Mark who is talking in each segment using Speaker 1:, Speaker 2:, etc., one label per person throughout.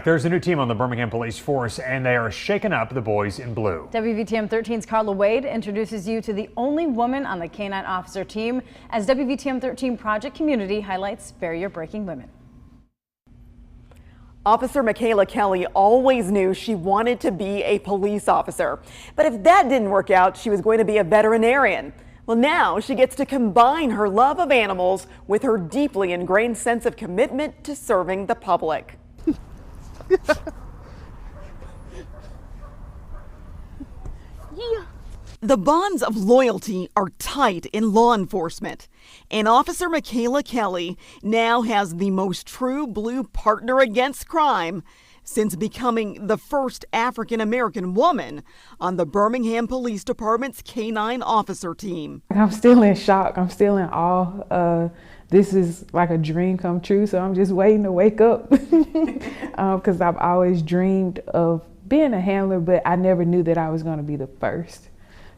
Speaker 1: back. There's a new team on the Birmingham Police Force, and they are shaking up the boys in blue.
Speaker 2: WVTM 13's Carla Wade introduces you to the only woman on the K-9 officer team as WVTM 13 Project Community highlights barrier-breaking women.
Speaker 3: Officer Michaela Kelly always knew she wanted to be a police officer. But if that didn't work out, she was going to be a veterinarian. Well, now she gets to combine her love of animals with her deeply ingrained sense of commitment to serving the public.
Speaker 4: Yeah. The bonds of loyalty are tight in law enforcement, and Officer Michaela Kelly now has the most true blue partner against crime since becoming the first African-American woman on the Birmingham Police Department's K-9 officer team.
Speaker 5: I'm still in shock. I'm still in awe. This is like a dream come true, so I'm just waiting to wake up because I've always dreamed of being a handler, but I never knew that I was going to be the first.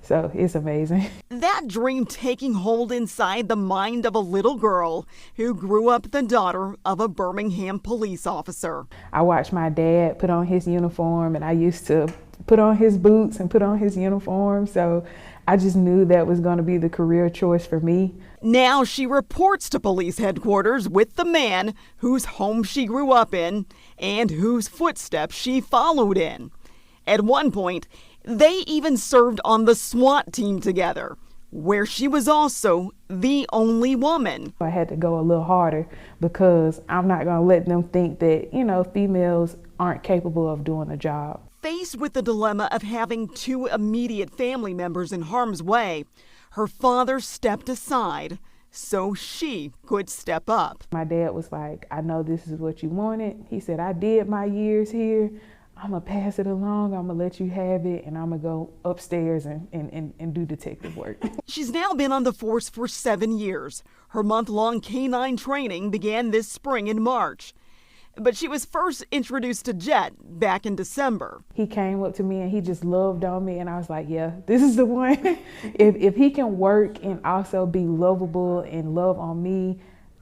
Speaker 5: So it's amazing.
Speaker 4: That dream taking hold inside the mind of a little girl who grew up the daughter of a Birmingham police officer.
Speaker 5: I watched my dad put on his uniform, and I used to put on his boots and put on his uniform. So I just knew that was going to be the career choice for me.
Speaker 4: Now she reports to police headquarters with the man whose home she grew up in and whose footsteps she followed in. At one point, they even served on the SWAT team together, where she was also the only woman.
Speaker 5: I had to go a little harder because I'm not going to let them think that, females aren't capable of doing the job.
Speaker 4: Faced with the dilemma of having two immediate family members in harm's way, her father stepped aside so she could step up.
Speaker 5: My dad was like, I know this is what you wanted. He said, I did my years here. I'm going to pass it along, I'm going to let you have it, and I'm going to go upstairs and do detective work.
Speaker 4: She's now been on the force for 7 years. Her month-long K-9 training began this spring in March. But she was first introduced to Jet back in December.
Speaker 5: He came up to me and he just loved on me, and I was like, yeah, this is the one. if he can work and also be lovable and love on me,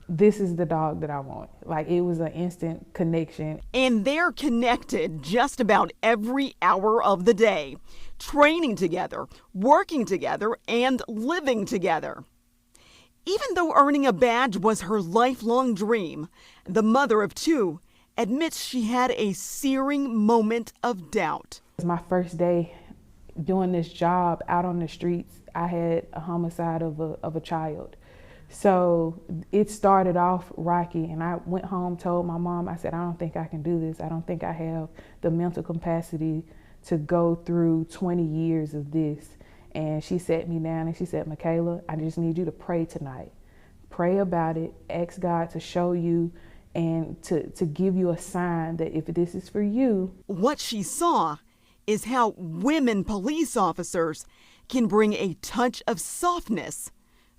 Speaker 5: this is the dog that I want. Like, it was an instant connection.
Speaker 4: And they're connected just about every hour of the day, training together, working together, and living together. Even though earning a badge was her lifelong dream, the mother of two admits she had a searing moment of doubt.
Speaker 5: It was my first day doing this job out on the streets. I had a homicide of a child. So it started off rocky, and I went home, told my mom, I said, I don't think I can do this. I don't think I have the mental capacity to go through 20 years of this. And she sat me down and she said, Michaela, I just need you to pray tonight. Pray about it, ask God to show you and to give you a sign that if this is for you.
Speaker 4: What she saw is how women police officers can bring a touch of softness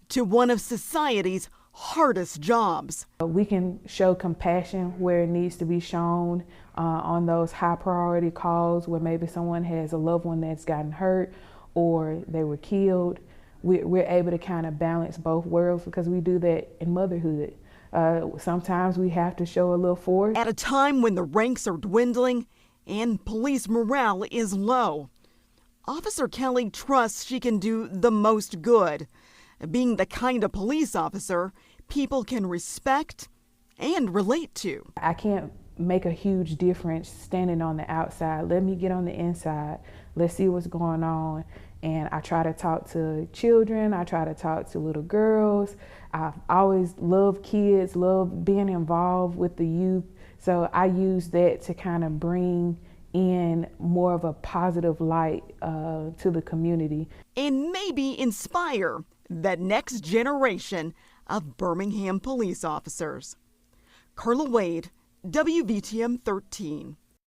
Speaker 4: to one of society's hardest jobs.
Speaker 5: We can show compassion where it needs to be shown on those high priority calls where maybe someone has a loved one that's gotten hurt or they were killed. We're able to kind of balance both worlds because we do that in motherhood. Sometimes we have to show a little force.
Speaker 4: At a time when the ranks are dwindling and police morale is low, Officer Kelly trusts she can do the most good, being the kind of police officer people can respect and relate to.
Speaker 5: I can't make a huge difference standing on the outside. Let me get on the inside. Let's see what's going on. And I try to talk to children. I try to talk to little girls. I've always loved kids, loved being involved with the youth. So I use that to kind of bring in more of a positive light to the community.
Speaker 4: And maybe inspire that next generation of Birmingham police officers. Carla Wade, WVTM 13.